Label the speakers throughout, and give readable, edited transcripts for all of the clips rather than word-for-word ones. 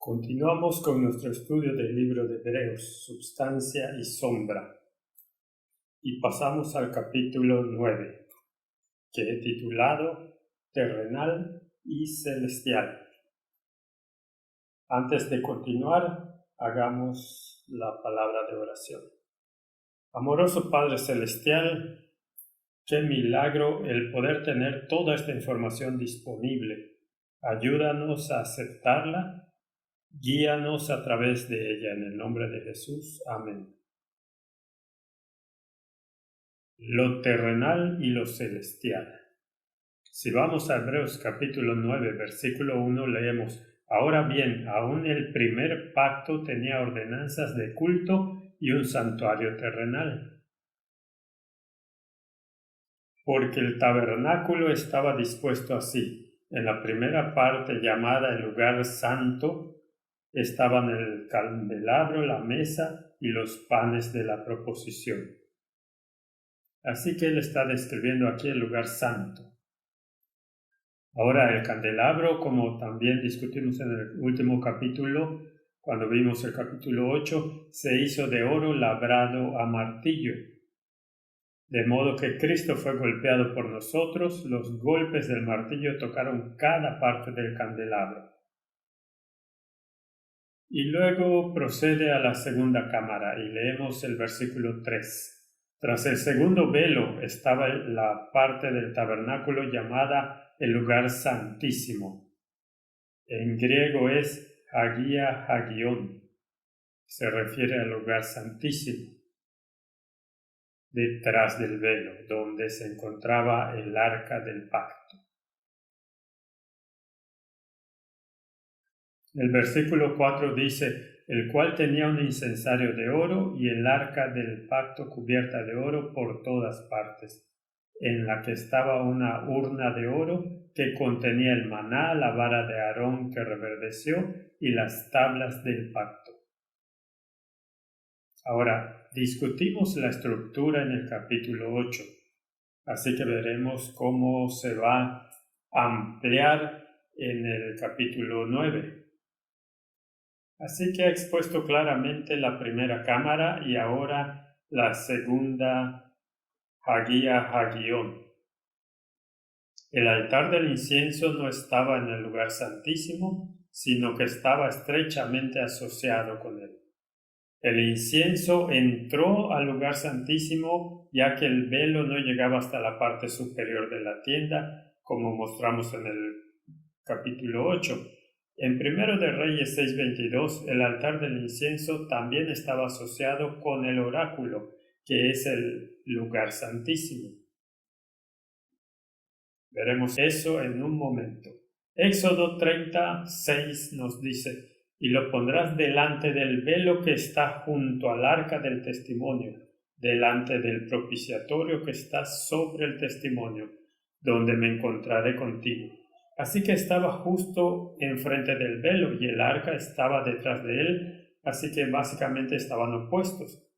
Speaker 1: Continuamos con nuestro estudio del libro de Hebreos, Substancia y Sombra, y pasamos al capítulo 9, que he titulado Terrenal y Celestial. Antes de continuar, hagamos la palabra de oración. Amoroso Padre Celestial, qué milagro el poder tener toda esta información disponible. Ayúdanos a aceptarla. Guíanos a través de ella, en el nombre de Jesús. Amén. Lo terrenal y lo celestial. Si vamos a Hebreos capítulo 9, versículo 1, leemos: Ahora bien, aún el primer pacto tenía ordenanzas de culto y un santuario terrenal. Porque el tabernáculo estaba dispuesto así. En la primera parte, llamada el lugar santo, estaban el candelabro, la mesa y los panes de la proposición. Así que él está describiendo aquí el lugar santo. Ahora el candelabro, como también discutimos en el último capítulo, cuando vimos el capítulo 8, se hizo de oro labrado a martillo. De modo que Cristo fue golpeado por nosotros, los golpes del martillo tocaron cada parte del candelabro. Y luego procede a la segunda cámara y leemos el versículo 3. Tras el segundo velo estaba la parte del tabernáculo llamada el lugar santísimo. En griego es Hagia Hagion. Se refiere al lugar santísimo. Detrás del velo, donde se encontraba el arca del pacto. El versículo 4 dice: el cual tenía un incensario de oro y el arca del pacto cubierta de oro por todas partes, en la que estaba una urna de oro que contenía el maná, la vara de Aarón que reverdeció y las tablas del pacto. Ahora, discutimos la estructura en el capítulo 8, así que veremos cómo se va a ampliar en el capítulo 9. Así que ha expuesto claramente la primera cámara y ahora la segunda Hagia Hagion. El altar del incienso no estaba en el lugar santísimo, sino que estaba estrechamente asociado con él. El incienso entró al lugar santísimo, ya que el velo no llegaba hasta la parte superior de la tienda, como mostramos en el capítulo 8. En 1 de Reyes 6:22, el altar del incienso también estaba asociado con el oráculo, que es el lugar santísimo. Veremos eso en un momento. Éxodo 36 nos dice: y lo pondrás delante del velo que está junto al arca del testimonio, delante del propiciatorio que está sobre el testimonio, donde me encontraré contigo. Así que estaba justo enfrente del velo y el arca estaba detrás de él, así que básicamente estaban opuestos,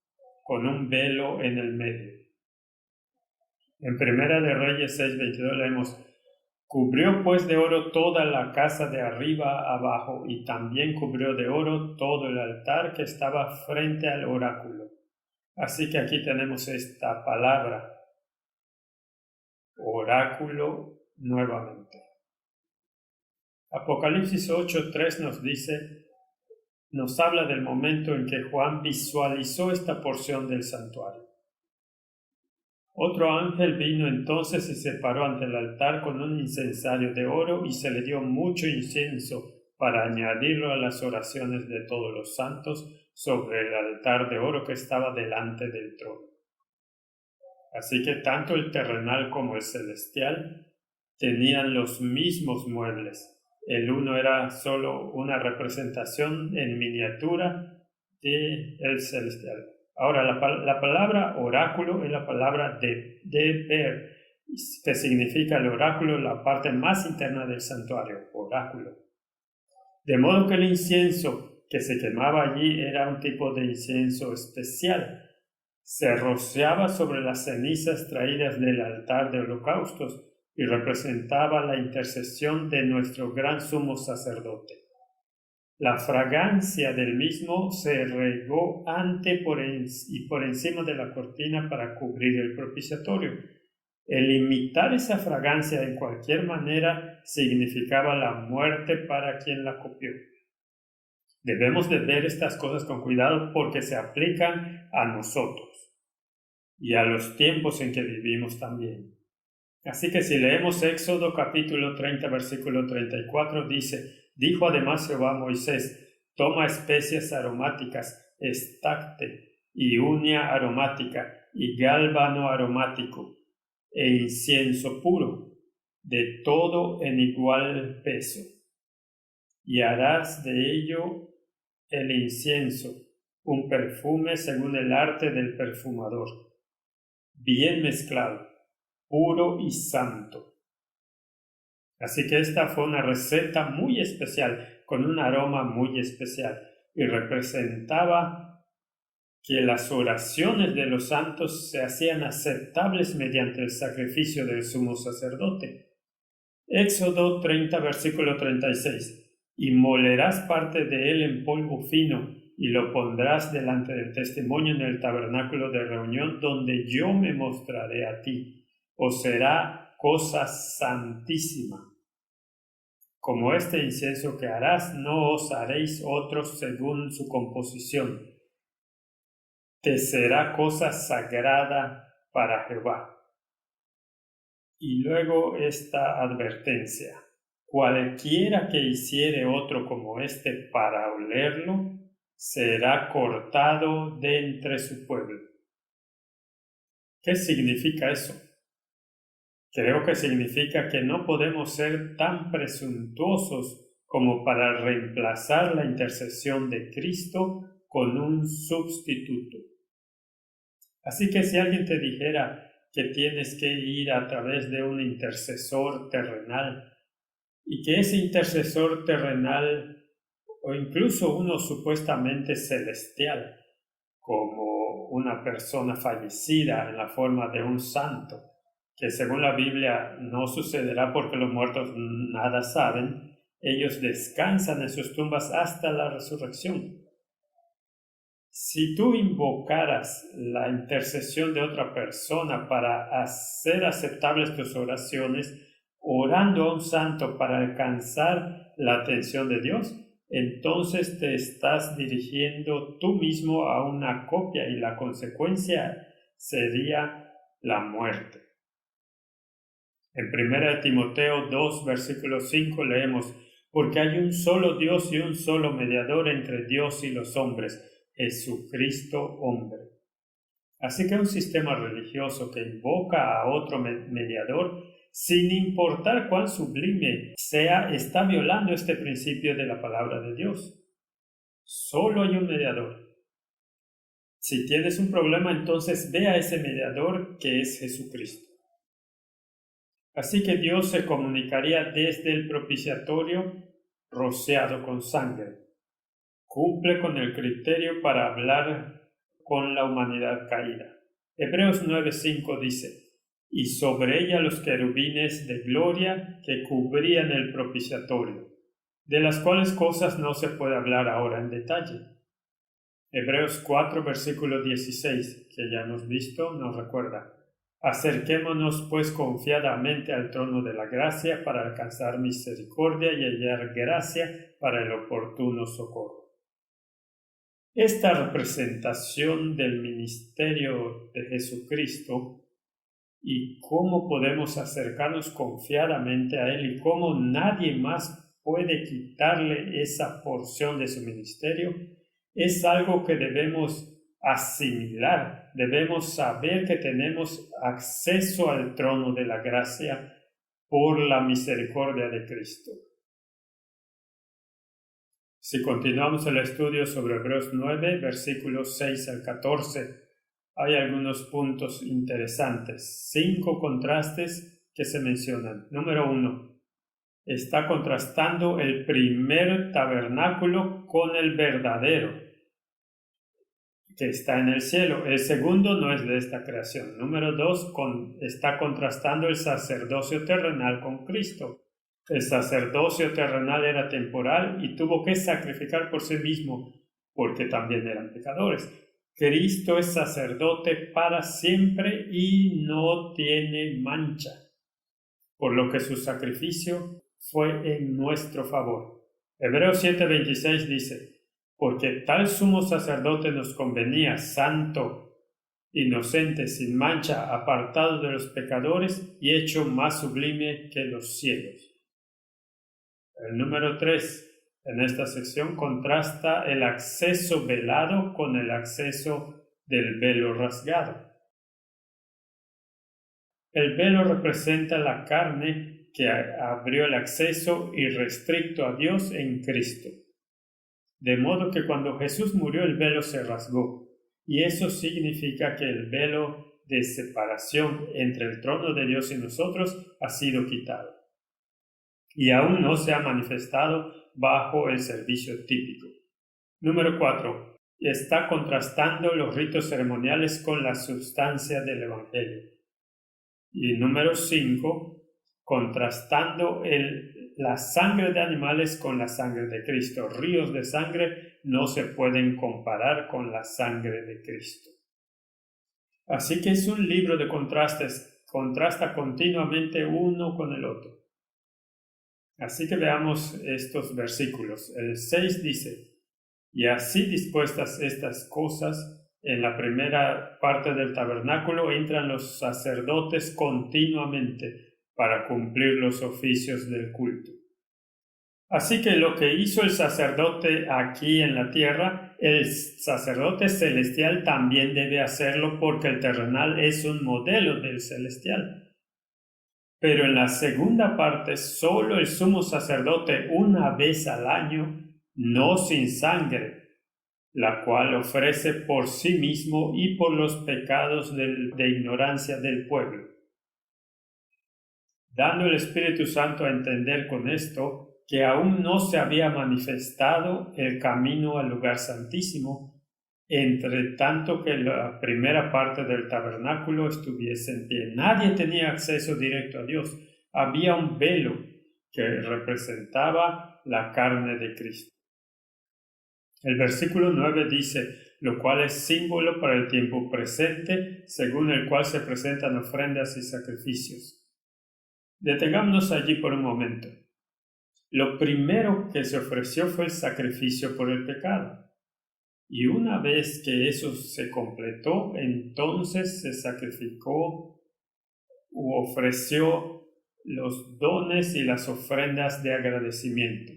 Speaker 1: con un velo en el medio. En 1 de Reyes 6:22 leemos: cubrió pues de oro toda la casa de arriba a abajo, y también cubrió de oro todo el altar que estaba frente al oráculo. Así que aquí tenemos esta palabra. oráculo nuevamente. Apocalipsis 8:3 nos habla del momento en que Juan visualizó esta porción del santuario. Otro ángel vino entonces y se paró ante el altar con un incensario de oro y se le dio mucho incienso para añadirlo a las oraciones de todos los santos sobre el altar de oro que estaba delante del trono. Así que tanto el terrenal como el celestial tenían los mismos muebles. El uno era solo una representación en miniatura del celestial. Ahora, la palabra oráculo es la palabra de ver, que significa el oráculo, la parte más interna del santuario, oráculo. De modo que el incienso que se quemaba allí era un tipo de incienso especial. Se rociaba sobre las cenizas traídas del altar de holocaustos y representaba la intercesión de nuestro gran sumo sacerdote. La fragancia del mismo se regó y por encima de la cortina para cubrir el propiciatorio. El imitar esa fragancia de cualquier manera significaba la muerte para quien la copió. Debemos de ver estas cosas con cuidado porque se aplican a nosotros y a los tiempos en que vivimos también. Así que si leemos Éxodo capítulo 30, versículo 34, dijo además Jehová a Moisés, toma especias aromáticas, estacte y uña aromática y gálbano aromático e incienso puro, de todo en igual peso. Y harás de ello el incienso, un perfume según el arte del perfumador, bien mezclado, puro y santo. Así que esta fue una receta muy especial, con un aroma muy especial, y representaba que las oraciones de los santos se hacían aceptables mediante el sacrificio del sumo sacerdote. Éxodo 30, versículo 36. Y molerás parte de él en polvo fino, y lo pondrás delante del testimonio en el tabernáculo de reunión, donde yo me mostraré a ti. Os será cosa santísima. Como este incienso que harás, no os haréis otros según su composición. Te será cosa sagrada para Jehová. Y luego esta advertencia. Cualquiera que hiciere otro como este para olerlo, será cortado de entre su pueblo. ¿Qué significa eso? Creo que significa que no podemos ser tan presuntuosos como para reemplazar la intercesión de Cristo con un sustituto. Así que si alguien te dijera que tienes que ir a través de un intercesor terrenal y que ese intercesor terrenal o incluso uno supuestamente celestial, como una persona fallecida en la forma de un santo, que según la Biblia no sucederá porque los muertos nada saben, ellos descansan en sus tumbas hasta la resurrección. Si tú invocaras la intercesión de otra persona para hacer aceptables tus oraciones, orando a un santo para alcanzar la atención de Dios, entonces te estás dirigiendo tú mismo a una copia y la consecuencia sería la muerte. En 1 Timoteo 2, versículo 5 leemos, porque hay un solo Dios y un solo mediador entre Dios y los hombres, Jesucristo hombre. Así que un sistema religioso que invoca a otro mediador, sin importar cuán sublime sea, está violando este principio de la palabra de Dios. Solo hay un mediador. Si tienes un problema, entonces ve a ese mediador que es Jesucristo. Así que Dios se comunicaría desde el propiciatorio rociado con sangre. Cumple con el criterio para hablar con la humanidad caída. Hebreos 9:5 dice, y sobre ella los querubines de gloria que cubrían el propiciatorio, de las cuales cosas no se puede hablar ahora en detalle. Hebreos 4, versículo 16, que ya hemos visto, nos recuerda, Acerquémonos pues confiadamente al trono de la gracia para alcanzar misericordia y hallar gracia para el oportuno socorro. Esta representación del ministerio de Jesucristo y cómo podemos acercarnos confiadamente a Él y cómo nadie más puede quitarle esa porción de su ministerio, es algo que debemos asimilar. Debemos saber que tenemos acceso al trono de la gracia por la misericordia de Cristo. Si continuamos el estudio sobre Hebreos 9, versículos 6 al 14, hay algunos puntos interesantes. 5 contrastes que se mencionan. Número 1. Está contrastando el primer tabernáculo con el verdadero, que está en el cielo. El segundo no es de esta creación. Número 2. Está contrastando el sacerdocio terrenal con Cristo. El sacerdocio terrenal era temporal y tuvo que sacrificar por sí mismo, porque también eran pecadores. Cristo es sacerdote para siempre y no tiene mancha, por lo que su sacrificio fue en nuestro favor. Hebreos 7:26 dice: porque tal sumo sacerdote nos convenía, santo, inocente, sin mancha, apartado de los pecadores y hecho más sublime que los cielos. El número 3 en esta sección contrasta el acceso velado con el acceso del velo rasgado. El velo representa la carne que abrió el acceso irrestricto a Dios en Cristo. De modo que cuando Jesús murió el velo se rasgó, y eso significa que el velo de separación entre el trono de Dios y nosotros ha sido quitado. Y aún no se ha manifestado bajo el servicio típico. Número 4. Está contrastando los ritos ceremoniales con la sustancia del Evangelio. Y número 5. Contrastando la sangre de animales con la sangre de Cristo. Ríos de sangre no se pueden comparar con la sangre de Cristo. Así que es un libro de contrastes. Contrasta continuamente uno con el otro. Así que veamos estos versículos. El 6 dice: y así dispuestas estas cosas, en la primera parte del tabernáculo entran los sacerdotes continuamente para cumplir los oficios del culto. Así que lo que hizo el sacerdote aquí en la tierra, el sacerdote celestial también debe hacerlo, porque el terrenal es un modelo del celestial. Pero en la segunda parte, solo el sumo sacerdote una vez al año, no sin sangre, la cual ofrece por sí mismo y por los pecados de ignorancia del pueblo. Dando el Espíritu Santo a entender con esto que aún no se había manifestado el camino al lugar santísimo, entre tanto que la primera parte del tabernáculo estuviese en pie. Nadie tenía acceso directo a Dios. Había un velo que representaba la carne de Cristo. El versículo 9 dice: lo cual es símbolo para el tiempo presente, según el cual se presentan ofrendas y sacrificios. Detengámonos allí por un momento. Lo primero que se ofreció fue el sacrificio por el pecado. Y una vez que eso se completó, entonces se sacrificó u ofreció los dones y las ofrendas de agradecimiento.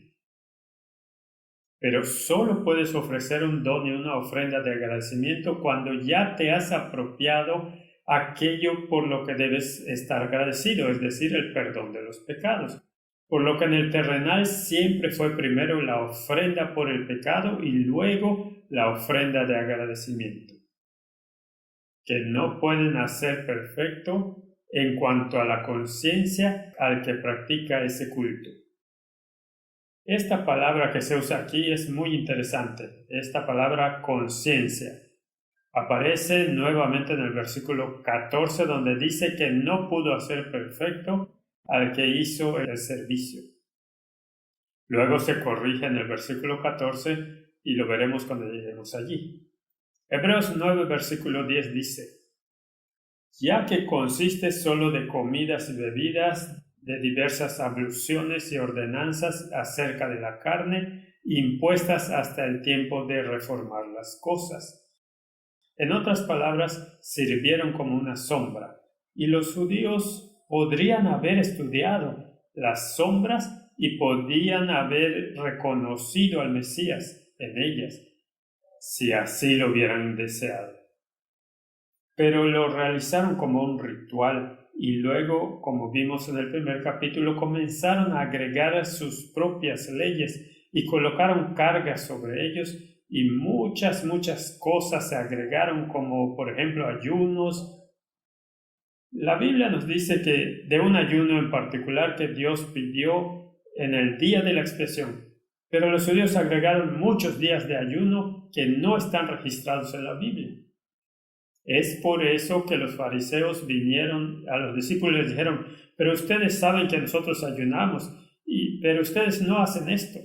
Speaker 1: Pero solo puedes ofrecer un don y una ofrenda de agradecimiento cuando ya te has apropiado aquello por lo que debes estar agradecido, es decir, el perdón de los pecados. Por lo que en el terrenal siempre fue primero la ofrenda por el pecado y luego la ofrenda de agradecimiento, que no pueden hacer perfecto en cuanto a la conciencia al que practica ese culto. Esta palabra que se usa aquí es muy interesante, esta palabra conciencia. Aparece nuevamente en el versículo 14, donde dice que no pudo hacer perfecto al que hizo el servicio. Luego se corrige en el versículo 14 y lo veremos cuando lleguemos allí. Hebreos 9, versículo 10 dice: ya que consiste solo de comidas y bebidas, de diversas abluciones y ordenanzas acerca de la carne, impuestas hasta el tiempo de reformar las cosas. En otras palabras, sirvieron como una sombra, y los judíos podrían haber estudiado las sombras y podían haber reconocido al Mesías en ellas, si así lo hubieran deseado. Pero lo realizaron como un ritual y luego, como vimos en el primer capítulo, comenzaron a agregar sus propias leyes y colocaron cargas sobre ellos y muchas cosas se agregaron, como por ejemplo ayunos. La Biblia nos dice que de un ayuno en particular que Dios pidió en el día de la expiación, pero los judíos agregaron muchos días de ayuno que no están registrados en la Biblia. Es por eso que los fariseos vinieron a los discípulos y les dijeron: pero ustedes saben que nosotros ayunamos, pero ustedes no hacen esto.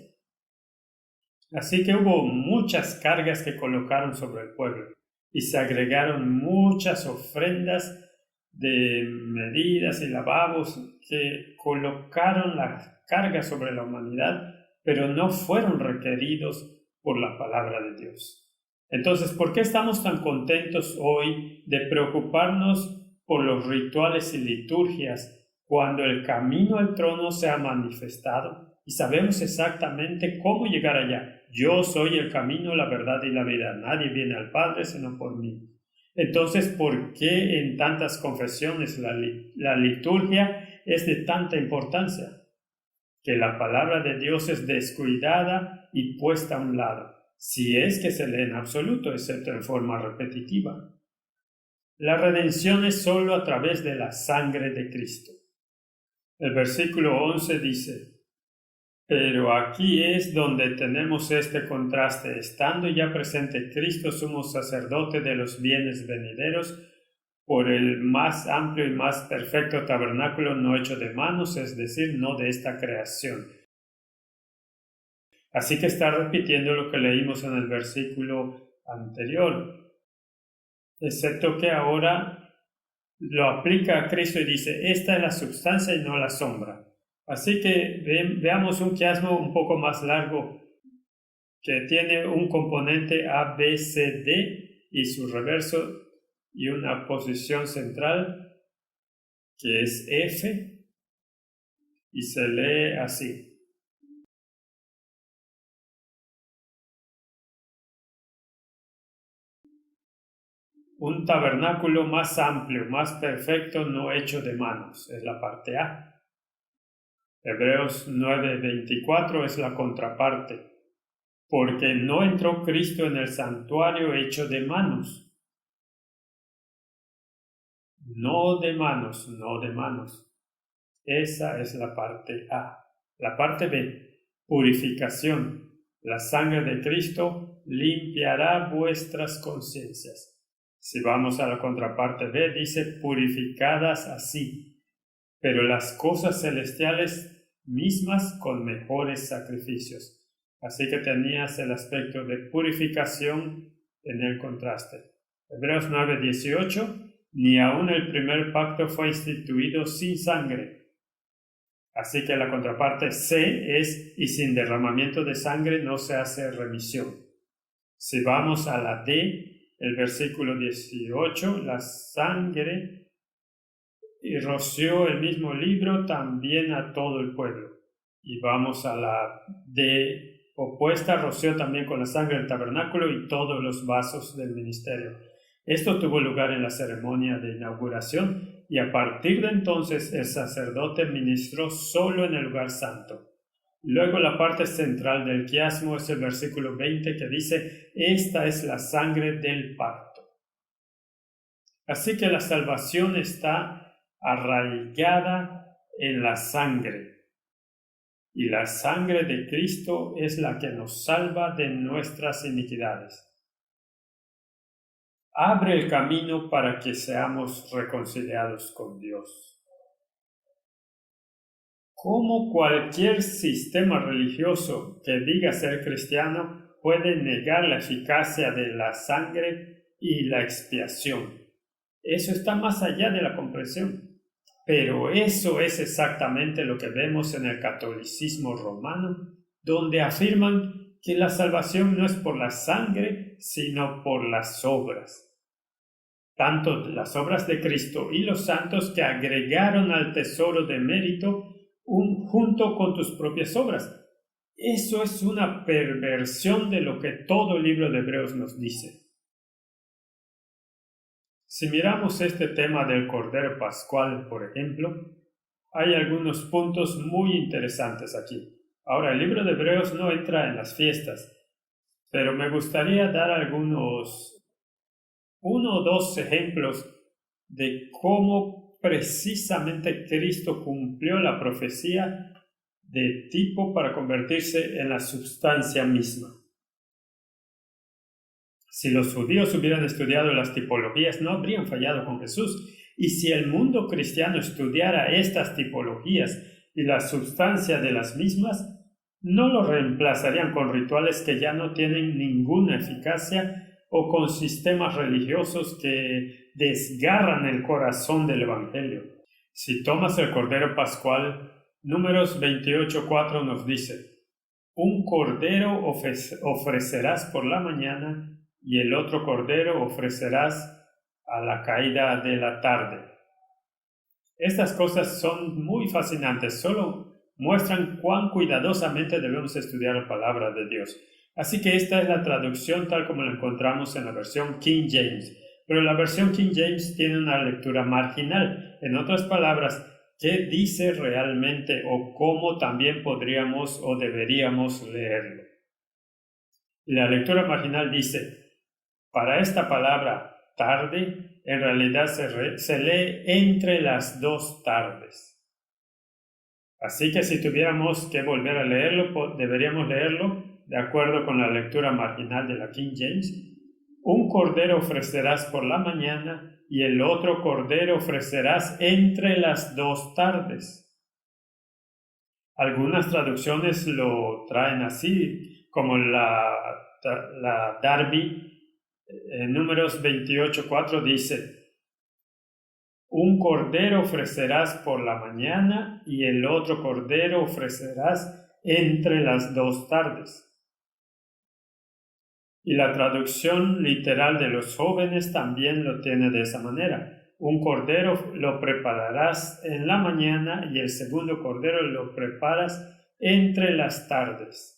Speaker 1: Así que hubo muchas cargas que colocaron sobre el pueblo y se agregaron muchas ofrendas de medidas y lavabos que colocaron la carga sobre la humanidad, pero no fueron requeridos por la palabra de Dios. Entonces, ¿por qué estamos tan contentos hoy de preocuparnos por los rituales y liturgias cuando el camino al trono se ha manifestado y sabemos exactamente cómo llegar allá? Yo soy el camino, la verdad y la vida. Nadie viene al Padre sino por mí. Entonces, ¿por qué en tantas confesiones la liturgia es de tanta importancia? Que la palabra de Dios es descuidada y puesta a un lado, si es que se lee en absoluto, excepto en forma repetitiva. La redención es solo a través de la sangre de Cristo. El versículo 11 dice: pero aquí es donde tenemos este contraste, estando ya presente Cristo sumo sacerdote de los bienes venideros, por el más amplio y más perfecto tabernáculo no hecho de manos, es decir, no de esta creación. Así que está repitiendo lo que leímos en el versículo anterior, excepto que ahora lo aplica a Cristo y dice: esta es la substancia y no la sombra. Así que veamos un quiasmo un poco más largo que tiene un componente A, B, C, D y su reverso y una posición central que es F y se lee así: un tabernáculo más amplio, más perfecto, no hecho de manos, es la parte A. Hebreos 9:24 es la contraparte, porque no entró Cristo en el santuario hecho de manos. No de manos, no de manos. Esa es la parte A. La parte B, purificación. La sangre de Cristo limpiará vuestras conciencias. Si vamos a la contraparte B, dice purificadas así, pero las cosas celestiales mismas con mejores sacrificios. Así que tenías el aspecto de purificación en el contraste. Hebreos 9:18, ni aun el primer pacto fue instituido sin sangre. Así que la contraparte C es: y sin derramamiento de sangre no se hace remisión. Si vamos a la D, el versículo 18, la sangre y roció el mismo libro también a todo el pueblo. Y vamos a la D opuesta: roció también con la sangre el tabernáculo y todos los vasos del ministerio. Esto tuvo lugar en la ceremonia de inauguración y a partir de entonces el sacerdote ministró solo en el lugar santo. Luego la parte central del quiasmo es el versículo 20 que dice: esta es la sangre del pacto. Así que la salvación está arraigada en la sangre, y la sangre de Cristo es la que nos salva de nuestras iniquidades. Abre el camino para que seamos reconciliados con Dios. ¿Cómo cualquier sistema religioso que diga ser cristiano puede negar la eficacia de la sangre y la expiación? Eso está más allá de la comprensión. Pero eso es exactamente lo que vemos en el catolicismo romano, donde afirman que la salvación no es por la sangre, sino por las obras. Tanto las obras de Cristo y los santos que agregaron al tesoro de mérito junto con tus propias obras. Eso es una perversión de lo que todo el libro de Hebreos nos dice. Si miramos este tema del Cordero Pascual, por ejemplo, hay algunos puntos muy interesantes aquí. Ahora, el libro de Hebreos no entra en las fiestas, pero me gustaría dar uno o dos ejemplos de cómo precisamente Cristo cumplió la profecía de tipo para convertirse en la sustancia misma. Si los judíos hubieran estudiado las tipologías, no habrían fallado con Jesús. Y si el mundo cristiano estudiara estas tipologías y la sustancia de las mismas, no lo reemplazarían con rituales que ya no tienen ninguna eficacia o con sistemas religiosos que desgarran el corazón del Evangelio. Si tomas el Cordero Pascual, Números 28:4 nos dice: un cordero ofrecerás por la mañana y el otro cordero ofrecerás a la caída de la tarde. Estas cosas son muy fascinantes, solo muestran cuán cuidadosamente debemos estudiar la palabra de Dios. Así que esta es la traducción tal como la encontramos en la versión King James. Pero la versión King James tiene una lectura marginal. En otras palabras, ¿qué dice realmente o cómo también podríamos o deberíamos leerlo? La lectura marginal dice: para esta palabra tarde, en realidad se lee entre las dos tardes. Así que si tuviéramos que volver a leerlo, deberíamos leerlo de acuerdo con la lectura marginal de la King James. Un cordero ofrecerás por la mañana y el otro cordero ofrecerás entre las dos tardes. Algunas traducciones lo traen así, como la Darby. En Números 28:4 dice: un cordero ofrecerás por la mañana y el otro cordero ofrecerás entre las dos tardes. Y la traducción literal de los jóvenes también lo tiene de esa manera. Un cordero lo prepararás en la mañana y el segundo cordero lo preparas entre las tardes.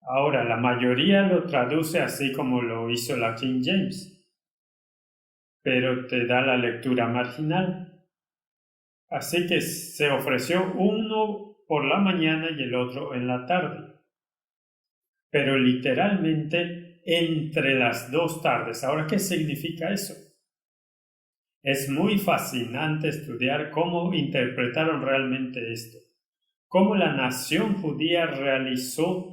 Speaker 1: Ahora, la mayoría lo traduce así como lo hizo la King James, pero te da la lectura marginal. Así que se ofreció uno por la mañana y el otro en la tarde. Pero literalmente entre las dos tardes. Ahora, ¿qué significa eso? Es muy fascinante estudiar cómo interpretaron realmente esto, cómo la nación judía realizó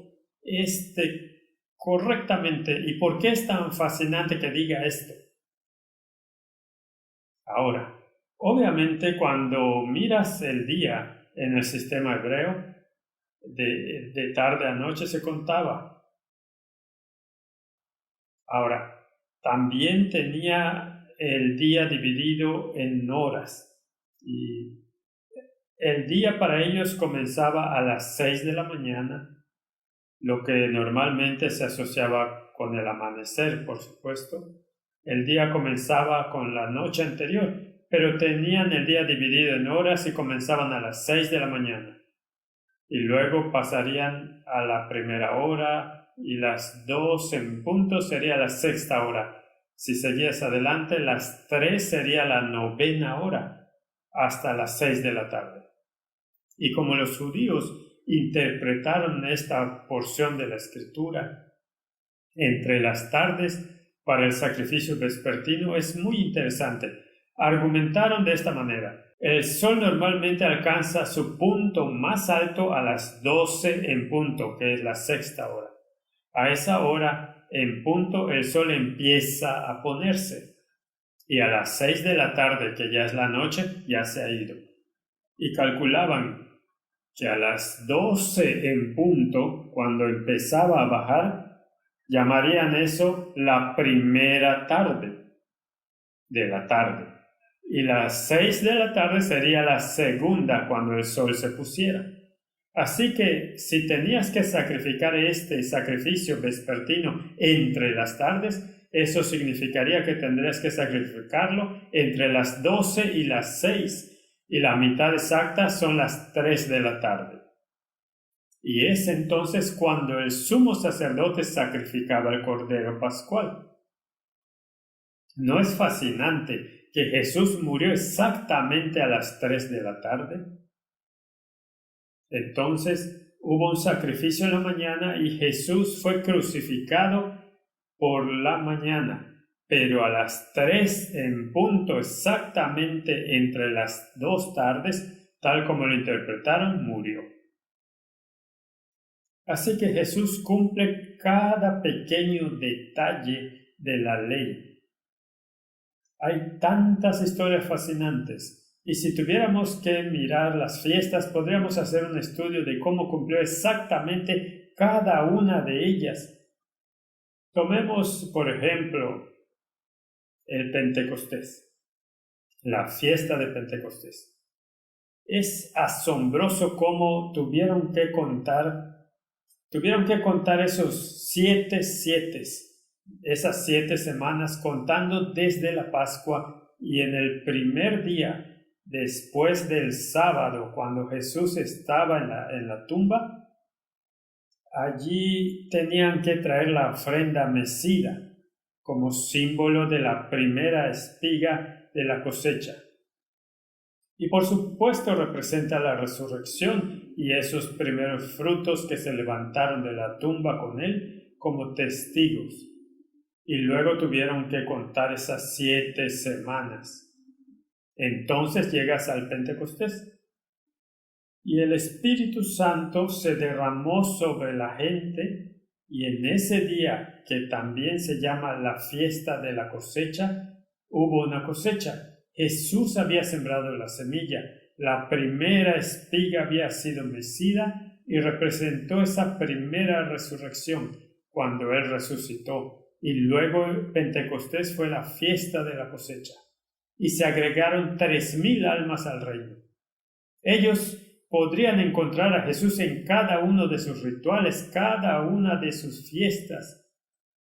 Speaker 1: correctamente. ¿Y por qué es tan fascinante que diga esto? Ahora, obviamente cuando miras el día en el sistema hebreo, de tarde a noche se contaba. Ahora, también tenía el día dividido en horas. Y el día para ellos comenzaba a las 6 de la mañana, lo que normalmente se asociaba con el amanecer, por supuesto. El día comenzaba con la noche anterior, pero tenían el día dividido en horas y comenzaban a las 6 de la mañana. Y luego pasarían a la primera hora y las 2 en punto sería la sexta hora. Si seguías adelante, las 3 sería la novena hora, hasta las 6 de la tarde. Y como los judíos interpretaron esta porción de la Escritura entre las tardes para el sacrificio vespertino, es muy interesante. Argumentaron de esta manera: el sol normalmente alcanza su punto más alto a las 12 en punto, que es la sexta hora. A esa hora en punto el sol empieza a ponerse y a las 6 de la tarde, que ya es la noche, ya se ha ido. Y calculaban que a las 12 en punto, cuando empezaba a bajar, Llamarían eso la primera tarde de la tarde. Y las 6 de la tarde sería la segunda cuando el sol se pusiera. Así que si tenías que sacrificar este sacrificio vespertino entre las tardes, eso significaría que tendrías que sacrificarlo entre las 12 y las 6, y la mitad exacta son las 3 de la tarde. Y es entonces cuando el sumo sacerdote sacrificaba el cordero pascual. ¿No es fascinante que Jesús murió exactamente a las 3 de la tarde? Entonces hubo un sacrificio en la mañana y Jesús fue crucificado por la mañana, pero a las 3 en punto, exactamente entre las 2 tardes, tal como lo interpretaron, murió. Así que Jesús cumple cada pequeño detalle de la ley. Hay tantas historias fascinantes. Y si tuviéramos que mirar las fiestas, podríamos hacer un estudio de cómo cumplió exactamente cada una de ellas. Tomemos, por ejemplo, el Pentecostés, la fiesta de Pentecostés. Es asombroso cómo tuvieron que contar esos 7 esas 7 semanas, contando desde la Pascua, y en el primer día, después del sábado, cuando Jesús estaba en la tumba, allí tenían que traer la ofrenda mecida como símbolo de la primera espiga de la cosecha. Y por supuesto representa la resurrección y esos primeros frutos que se levantaron de la tumba con él como testigos. Y luego tuvieron que contar esas 7 semanas. Entonces llegas al Pentecostés y el Espíritu Santo se derramó sobre la gente, y en ese día, que también se llama la fiesta de la cosecha, hubo una cosecha. Jesús había sembrado la semilla, la primera espiga había sido mecida y representó esa primera resurrección cuando Él resucitó, y luego Pentecostés fue la fiesta de la cosecha. Y se agregaron 3,000 almas al reino. Ellos podrían encontrar a Jesús en cada uno de sus rituales, cada una de sus fiestas,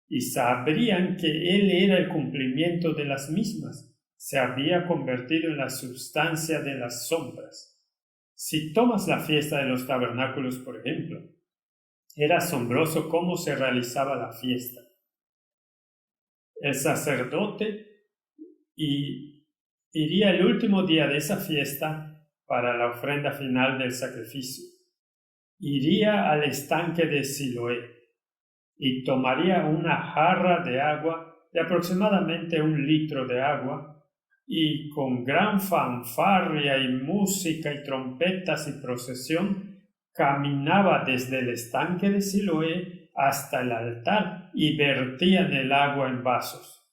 Speaker 1: y sabrían que Él era el cumplimiento de las mismas. Se había convertido en la sustancia de las sombras. Si tomas la fiesta de los tabernáculos, por ejemplo, era asombroso cómo se realizaba la fiesta. El sacerdote iría el último día de esa fiesta para la ofrenda final del sacrificio. Iría al estanque de Siloé y tomaría una jarra de agua, de aproximadamente 1 litro de agua, y con gran fanfarria y música y trompetas y procesión, caminaba desde el estanque de Siloé hasta el altar y vertían el agua en vasos.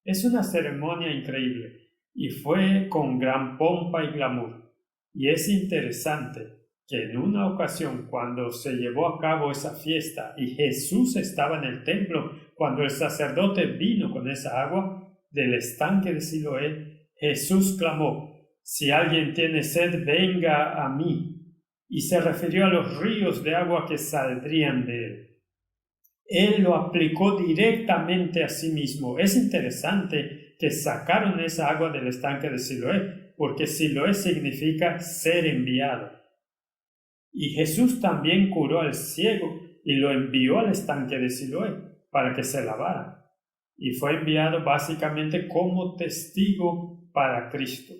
Speaker 1: Es una ceremonia increíble y fue con gran pompa y glamour. Y es interesante que en una ocasión, cuando se llevó a cabo esa fiesta y Jesús estaba en el templo, cuando el sacerdote vino con esa agua del estanque de Siloé, Jesús clamó: «Si alguien tiene sed, venga a mí». Y se refirió a los ríos de agua que saldrían de él. Él lo aplicó directamente a sí mismo. Es interesante que sacaron esa agua del estanque de Siloé, porque Siloé significa ser enviado. Y Jesús también curó al ciego y lo envió al estanque de Siloé para que se lavara. Y fue enviado básicamente como testigo para Cristo.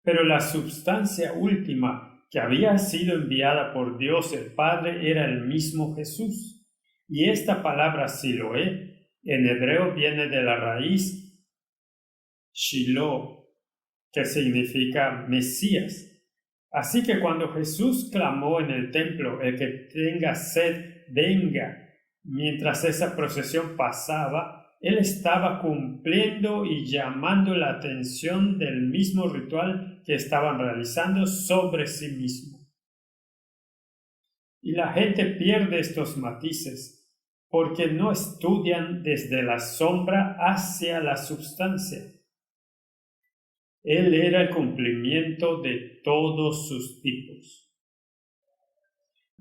Speaker 1: Pero la substancia última que había sido enviada por Dios el Padre era el mismo Jesús. Y esta palabra Siloé en hebreo viene de la raíz Shiloh, que significa Mesías. Así que cuando Jesús clamó en el templo: «El que tenga sed, venga», mientras esa procesión pasaba, Él estaba cumpliendo y llamando la atención del mismo ritual que estaban realizando sobre sí mismo. Y la gente pierde estos matices, porque no estudian desde la sombra hacia la substancia. Él era el cumplimiento de todos sus tipos.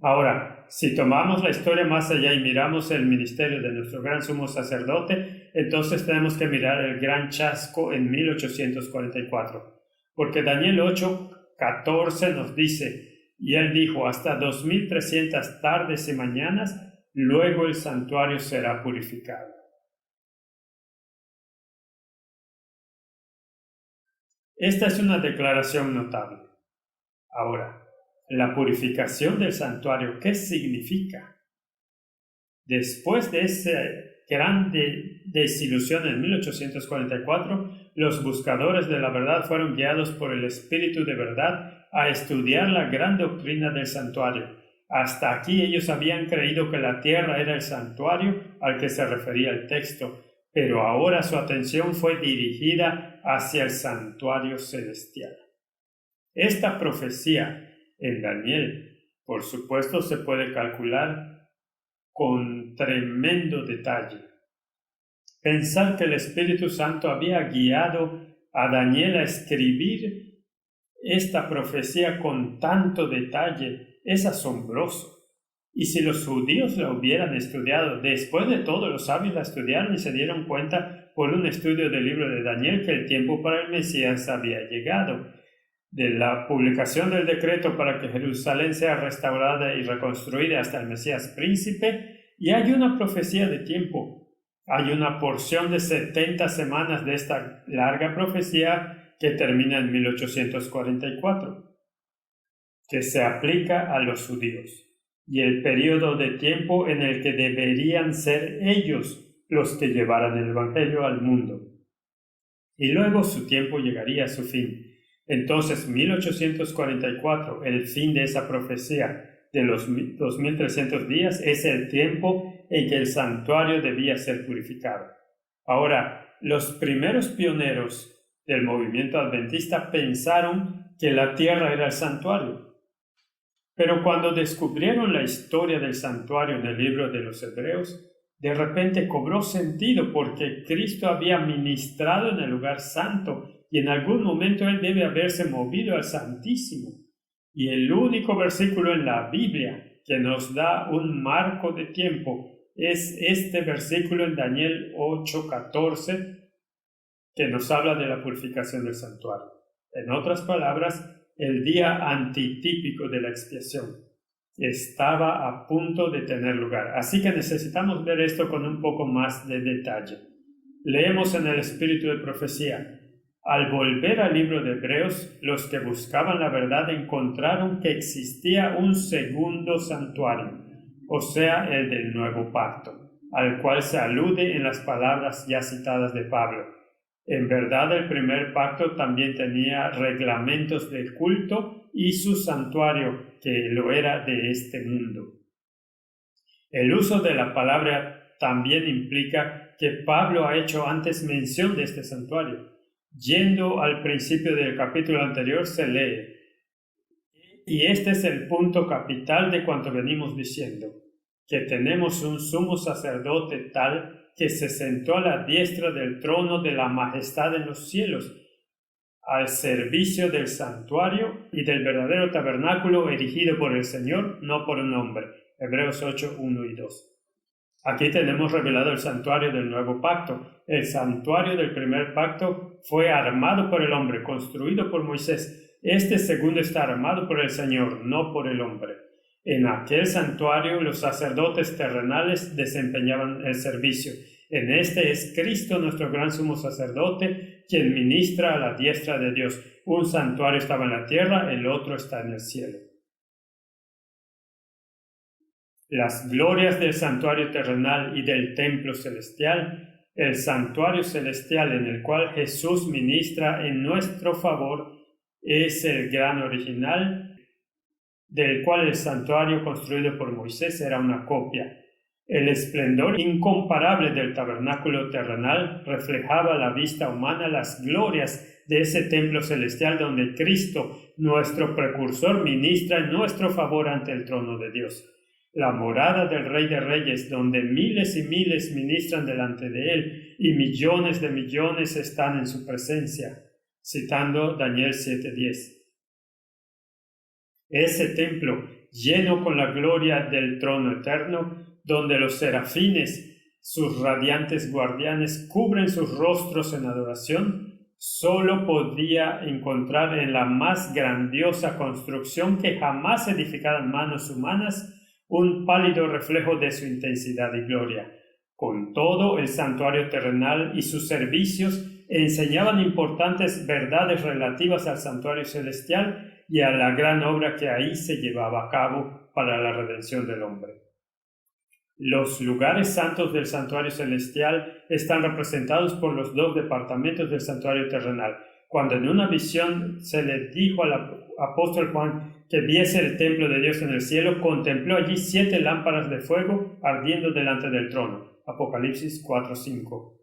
Speaker 1: Ahora, si tomamos la historia más allá y miramos el ministerio de nuestro gran sumo sacerdote, entonces tenemos que mirar el gran chasco en 1844, porque Daniel 8:14 nos dice, y él dijo, hasta 2300 tardes y mañanas, luego el santuario será purificado. Esta es una declaración notable. Ahora, la purificación del santuario, ¿qué significa? Después de esa grande desilusión en 1844, los buscadores de la verdad fueron guiados por el Espíritu de verdad a estudiar la gran doctrina del santuario. Hasta aquí ellos habían creído que la tierra era el santuario al que se refería el texto, pero ahora su atención fue dirigida hacia el santuario celestial. Esta profecía en Daniel, por supuesto, se puede calcular con tremendo detalle. Pensar que el Espíritu Santo había guiado a Daniel a escribir esta profecía con tanto detalle es asombroso. Y si los judíos la hubieran estudiado, después de todo los sabios la estudiaron y se dieron cuenta por un estudio del libro de Daniel que el tiempo para el Mesías había llegado. De la publicación del decreto para que Jerusalén sea restaurada y reconstruida hasta el Mesías príncipe, y hay una profecía de tiempo. Hay una porción de 70 semanas de esta larga profecía que termina en 1844, que se aplica a los judíos, y el periodo de tiempo en el que deberían ser ellos los que llevaran el Evangelio al mundo. Y luego su tiempo llegaría a su fin. Entonces, 1844, el fin de esa profecía de los 2300 días, es el tiempo en que el santuario debía ser purificado. Ahora, los primeros pioneros del movimiento adventista pensaron que la tierra era el santuario. Pero cuando descubrieron la historia del santuario en el libro de los Hebreos, de repente cobró sentido porque Cristo había ministrado en el lugar santo y en algún momento Él debe haberse movido al Santísimo. Y el único versículo en la Biblia que nos da un marco de tiempo es este versículo en Daniel 8:14 que nos habla de la purificación del santuario. En otras palabras, el día antitípico de la expiación estaba a punto de tener lugar. Así que necesitamos ver esto con un poco más de detalle. Leemos en el espíritu de profecía. Al volver al libro de Hebreos, los que buscaban la verdad encontraron que existía un segundo santuario, o sea, el del nuevo pacto, al cual se alude en las palabras ya citadas de Pablo. En verdad, el primer pacto también tenía reglamentos de culto y su santuario, que lo era de este mundo. El uso de la palabra también implica que Pablo ha hecho antes mención de este santuario. Yendo al principio del capítulo anterior se lee, y este es el punto capital de cuanto venimos diciendo, que tenemos un sumo sacerdote tal que se sentó a la diestra del trono de la majestad en los cielos, al servicio del santuario y del verdadero tabernáculo erigido por el Señor, no por un hombre. Hebreos 8, 1 y 2. Aquí tenemos revelado el santuario del nuevo pacto. El santuario del primer pacto fue armado por el hombre, construido por Moisés. Este segundo está armado por el Señor, no por el hombre. En aquel santuario los sacerdotes terrenales desempeñaban el servicio. En este es Cristo nuestro gran sumo sacerdote, quien ministra a la diestra de Dios. Un santuario estaba en la tierra, el otro está en el cielo. Las glorias del santuario terrenal y del templo celestial, el santuario celestial en el cual Jesús ministra en nuestro favor, es el gran original, del cual el santuario construido por Moisés era una copia. El esplendor incomparable del tabernáculo terrenal reflejaba a la vista humana las glorias de ese templo celestial donde Cristo, nuestro precursor, ministra en nuestro favor ante el trono de Dios. la morada del Rey de Reyes, donde miles y miles ministran delante de él y millones de millones están en su presencia, citando Daniel 7:10. Ese templo, lleno con la gloria del trono eterno, donde los serafines, sus radiantes guardianes, cubren sus rostros en adoración, solo podía encontrar en la más grandiosa construcción que jamás edificada en manos humanas un pálido reflejo de su intensidad y gloria. Con todo, el santuario terrenal y sus servicios enseñaban importantes verdades relativas al santuario celestial y a la gran obra que ahí se llevaba a cabo para la redención del hombre. Los lugares santos del santuario celestial están representados por los 2 departamentos del santuario terrenal. Cuando en una visión se le dijo al apóstol Juan que viese el templo de Dios en el cielo, contempló allí 7 lámparas de fuego ardiendo delante del trono. Apocalipsis 4:5.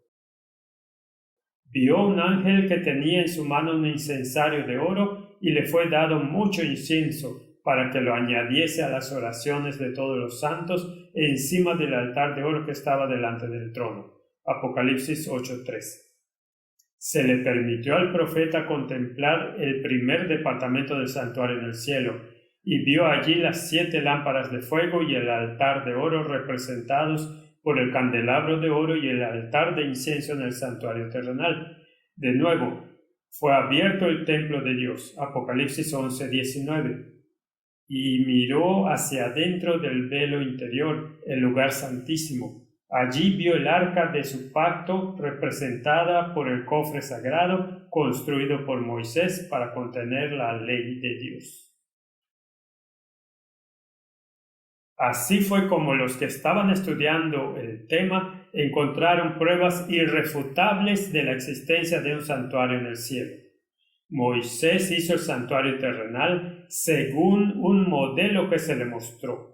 Speaker 1: Vio un ángel que tenía en su mano un incensario de oro y le fue dado mucho incienso para que lo añadiese a las oraciones de todos los santos encima del altar de oro que estaba delante del trono. Apocalipsis 8:3. Se le permitió al profeta contemplar el primer departamento del santuario en el cielo, y vio allí las 7 lámparas de fuego y el altar de oro representados por el candelabro de oro y el altar de incienso en el santuario terrenal. De nuevo, fue abierto el templo de Dios. Apocalipsis 11:19. Y miró hacia adentro del velo interior, el lugar santísimo. Allí vio el arca de su pacto representada por el cofre sagrado construido por Moisés para contener la ley de Dios. Así fue como los que estaban estudiando el tema encontraron pruebas irrefutables de la existencia de un santuario en el cielo. Moisés hizo el santuario terrenal según un modelo que se le mostró.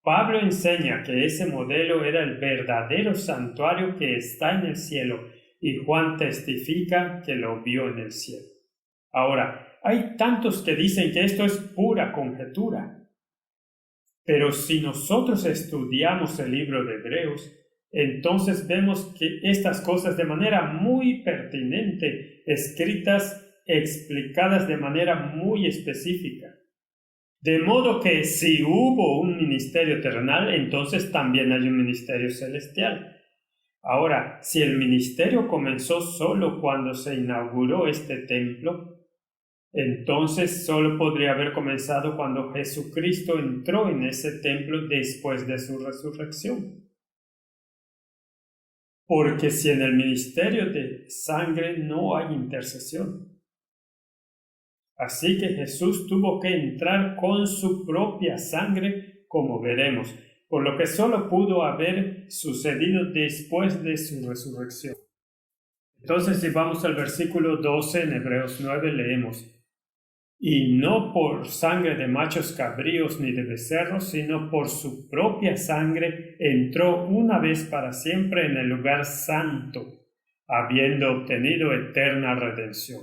Speaker 1: Pablo enseña que ese modelo era el verdadero santuario que está en el cielo, y Juan testifica que lo vio en el cielo. Ahora, hay tantos que dicen que esto es pura conjetura. Pero si nosotros estudiamos el libro de Hebreos, entonces vemos que estas cosas de manera muy pertinente, escritas, explicadas de manera muy específica. De modo que si hubo un ministerio terrenal, entonces también hay un ministerio celestial. Ahora, si el ministerio comenzó solo cuando se inauguró este templo, entonces solo podría haber comenzado cuando Jesucristo entró en ese templo después de su resurrección. Porque si en el ministerio de sangre no hay intercesión. Así que Jesús tuvo que entrar con su propia sangre, como veremos, por lo que solo pudo haber sucedido después de su resurrección. Entonces, si vamos al versículo 12 en Hebreos 9, leemos: y no por sangre de machos cabríos ni de becerros, sino por su propia sangre entró una vez para siempre en el lugar santo, habiendo obtenido eterna redención.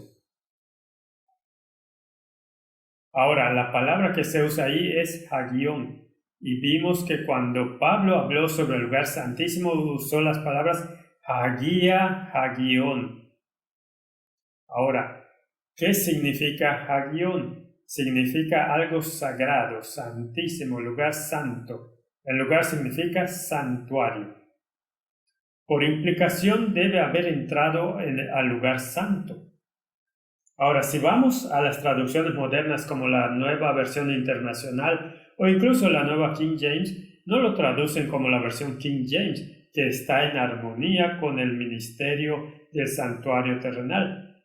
Speaker 1: Ahora, la palabra que se usa ahí es hagión, y vimos que cuando Pablo habló sobre el lugar santísimo usó las palabras hagia, hagión. Ahora, ¿qué significa hagión? Significa algo sagrado, santísimo, lugar santo. El lugar significa santuario. Por implicación debe haber entrado al lugar santo. Ahora, si vamos a las traducciones modernas como la Nueva Versión Internacional o incluso la Nueva King James, no lo traducen como la versión King James, que está en armonía con el ministerio del santuario terrenal.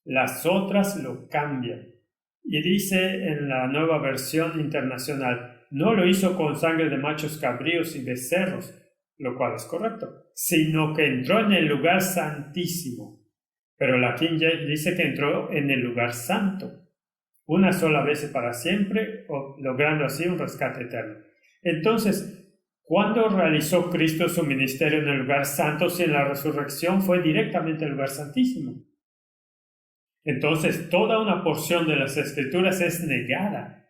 Speaker 1: Las otras lo cambian. Y dice en la Nueva Versión Internacional, no lo hizo con sangre de machos cabríos y becerros, lo cual es correcto, sino que entró en el lugar santísimo. Pero la King James dice que entró en el lugar santo, una sola vez y para siempre, logrando así un rescate eterno. Entonces, ¿cuándo realizó Cristo su ministerio en el lugar santo si en la resurrección fue directamente al lugar santísimo? Entonces, toda una porción de las Escrituras es negada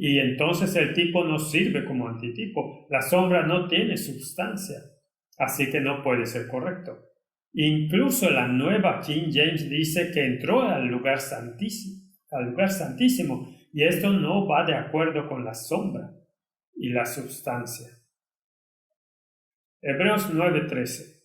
Speaker 1: y entonces el tipo no sirve como antitipo. La sombra no tiene sustancia, así que no puede ser correcto. Incluso la nueva King James dice que entró al lugar santísimo, y esto no va de acuerdo con la sombra y la sustancia. Hebreos 9:13.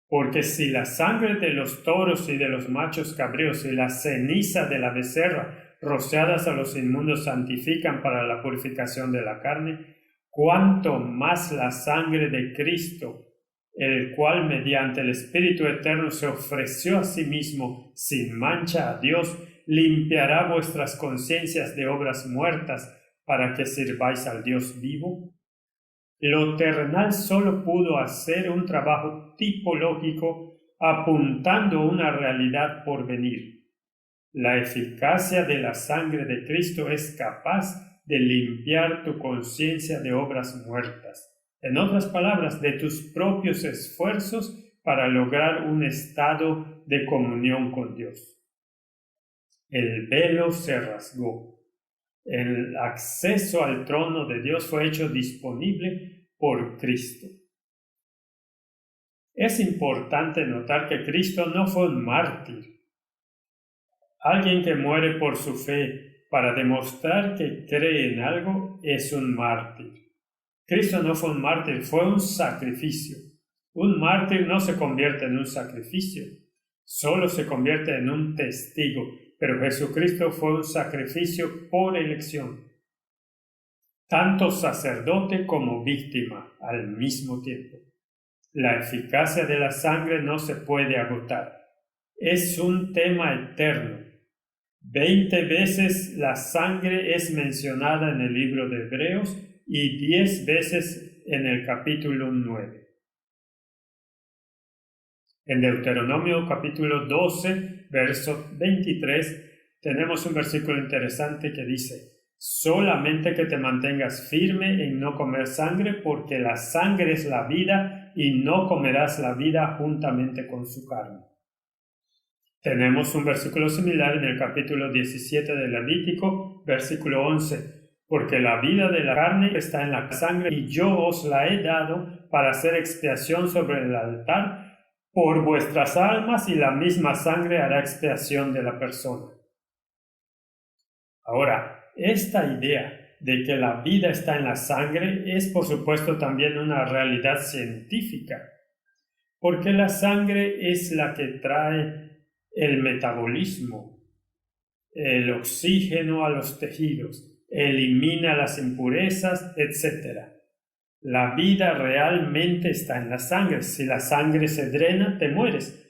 Speaker 1: Porque si la sangre de los toros y de los machos cabríos y la ceniza de la becerra rociadas a los inmundos santifican para la purificación de la carne, cuánto más la sangre de Cristo, el cual mediante el Espíritu Eterno se ofreció a sí mismo sin mancha a Dios, limpiará vuestras conciencias de obras muertas para que sirváis al Dios vivo. Lo terrenal solo pudo hacer un trabajo tipológico apuntando una realidad por venir. La eficacia de la sangre de Cristo es capaz de limpiar tu conciencia de obras muertas. En otras palabras, de tus propios esfuerzos para lograr un estado de comunión con Dios. El velo se rasgó. El acceso al trono de Dios fue hecho disponible por Cristo. Es importante notar que Cristo no fue un mártir, alguien que muere por su fe para demostrar que cree en algo es un mártir. Cristo no fue un mártir, fue un sacrificio. Un mártir no se convierte en un sacrificio, solo se convierte en un testigo. Pero Jesucristo fue un sacrificio por elección, tanto sacerdote como víctima al mismo tiempo. La eficacia de la sangre no se puede agotar. Es un tema eterno. 20 veces la sangre es mencionada en el libro de Hebreos y 10 veces en el capítulo 9. En Deuteronomio capítulo 12, verso 23, tenemos un versículo interesante que dice: solamente que te mantengas firme en no comer sangre, porque la sangre es la vida y no comerás la vida juntamente con su carne. Tenemos un versículo similar en el capítulo 17 de Levítico, versículo 11. Porque la vida de la carne está en la sangre y yo os la he dado para hacer expiación sobre el altar por vuestras almas, y la misma sangre hará expiación de la persona. Ahora, esta idea de que la vida está en la sangre es por supuesto también una realidad científica, porque la sangre es la que trae el metabolismo, el oxígeno a los tejidos, elimina las impurezas, etc. La vida realmente está en la sangre. Si la sangre se drena, te mueres.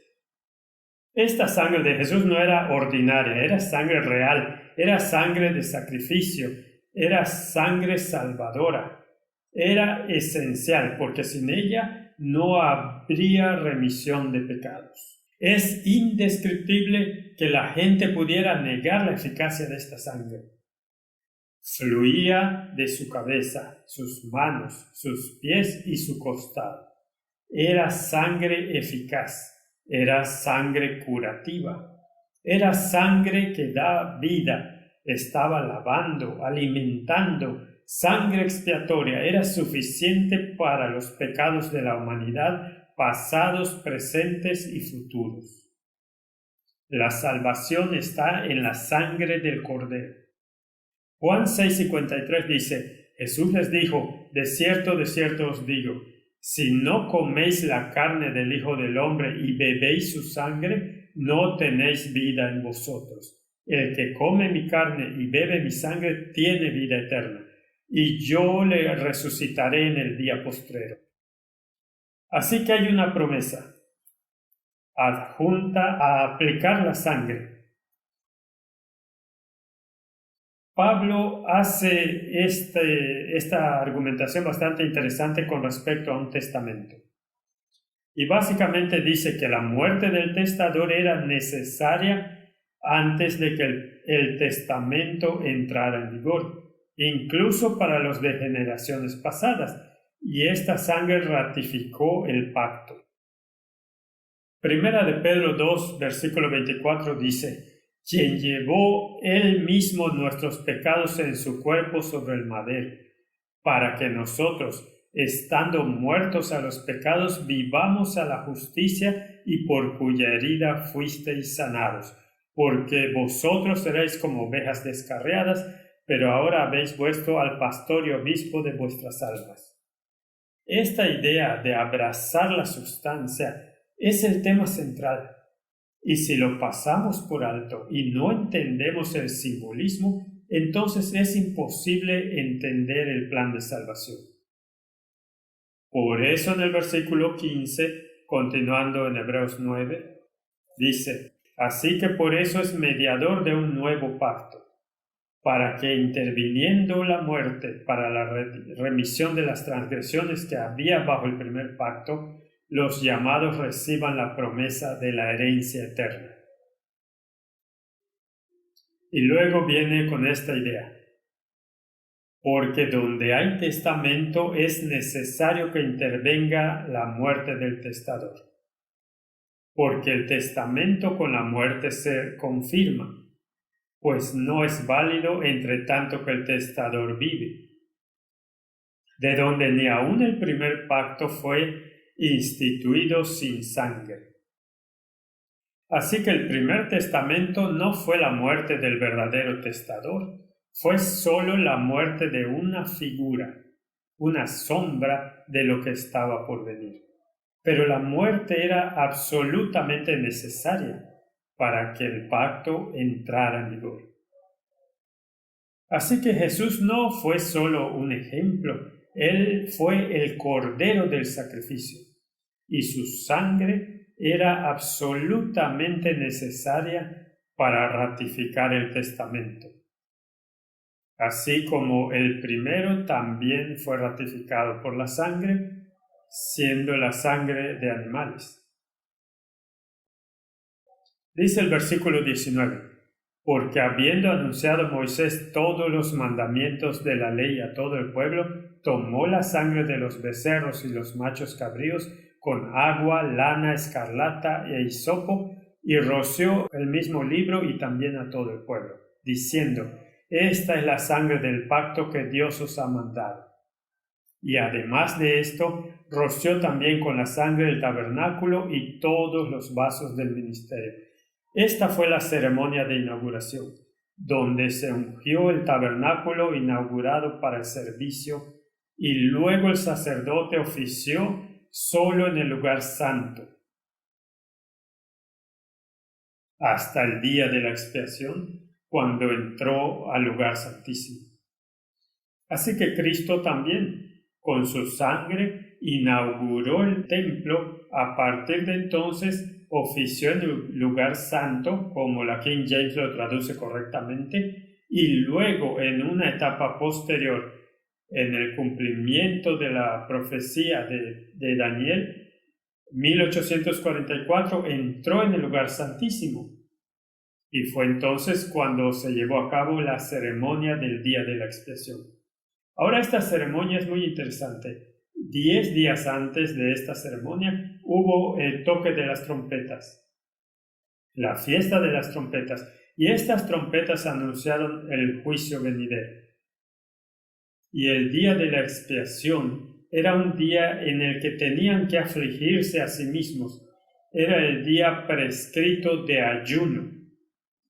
Speaker 1: Esta sangre de Jesús no era ordinaria, era sangre real, era sangre de sacrificio, era sangre salvadora, era esencial, porque sin ella no habría remisión de pecados. Es indescriptible que la gente pudiera negar la eficacia de esta sangre. Fluía de su cabeza, sus manos, sus pies y su costado. Era sangre eficaz. Era sangre curativa, era sangre que da vida, estaba lavando, alimentando, sangre expiatoria, era suficiente para los pecados de la humanidad, pasados, presentes y futuros. La salvación está en la sangre del Cordero. Juan 6:53 dice: Jesús les dijo: de cierto os digo, si no coméis la carne del Hijo del Hombre y bebéis su sangre, no tenéis vida en vosotros. El que come mi carne y bebe mi sangre tiene vida eterna, y yo le resucitaré en el día postrero. Así que hay una promesa adjunta a aplicar la sangre. Pablo hace esta argumentación bastante interesante con respecto a un testamento. Y básicamente dice que la muerte del testador era necesaria antes de que el testamento entrara en vigor, incluso para los de generaciones pasadas, y esta sangre ratificó el pacto. Primera de Pedro 2, versículo 24 dice: quien llevó él mismo nuestros pecados en su cuerpo sobre el madero, para que nosotros, estando muertos a los pecados, vivamos a la justicia, y por cuya herida fuisteis sanados. Porque vosotros erais como ovejas descarriadas, pero ahora habéis vuelto al pastor y obispo de vuestras almas. Esta idea de abrazar la sustancia es el tema central. Y si lo pasamos por alto y no entendemos el simbolismo, entonces es imposible entender el plan de salvación. Por eso en el versículo 15, continuando en Hebreos 9, dice: así que por eso es mediador de un nuevo pacto, para que interviniendo la muerte para la remisión de las transgresiones que había bajo el primer pacto, los llamados reciban la promesa de la herencia eterna. Y luego viene con esta idea: porque donde hay testamento es necesario que intervenga la muerte del testador, porque el testamento con la muerte se confirma, pues no es válido entre tanto que el testador vive, de donde ni aun el primer pacto fue instituido sin sangre. Así que el primer testamento no fue la muerte del verdadero testador, fue sólo la muerte de una figura, una sombra de lo que estaba por venir. Pero la muerte era absolutamente necesaria para que el pacto entrara en vigor. Así que Jesús no fue solo un ejemplo, Él fue el Cordero del sacrificio, y su sangre era absolutamente necesaria para ratificar el testamento. Así como el primero también fue ratificado por la sangre, siendo la sangre de animales. Dice el versículo 19: porque habiendo anunciado Moisés todos los mandamientos de la ley a todo el pueblo, tomó la sangre de los becerros y los machos cabríos con agua, lana, escarlata e hisopo, y roció el mismo libro y también a todo el pueblo, diciendo: esta es la sangre del pacto que Dios os ha mandado. Y además de esto, roció también con la sangre el tabernáculo y todos los vasos del ministerio. Esta fue la ceremonia de inauguración, donde se ungió el tabernáculo inaugurado para el servicio, y luego el sacerdote ofició solo en el lugar santo, hasta el día de la expiación, cuando entró al lugar santísimo. Así que Cristo también, con su sangre, inauguró el templo. A partir de entonces ofició en el lugar santo, como la King James lo traduce correctamente, y luego en una etapa posterior, en el cumplimiento de la profecía de Daniel, 1844, entró en el lugar santísimo. Y fue entonces cuando se llevó a cabo la ceremonia del día de la expiación. Ahora esta ceremonia es muy interesante. 10 días antes de esta ceremonia hubo el toque de las trompetas, la fiesta de las trompetas, y estas trompetas anunciaron el juicio venidero. Y el día de la expiación era un día en el que tenían que afligirse a sí mismos. Era el día prescrito de ayuno.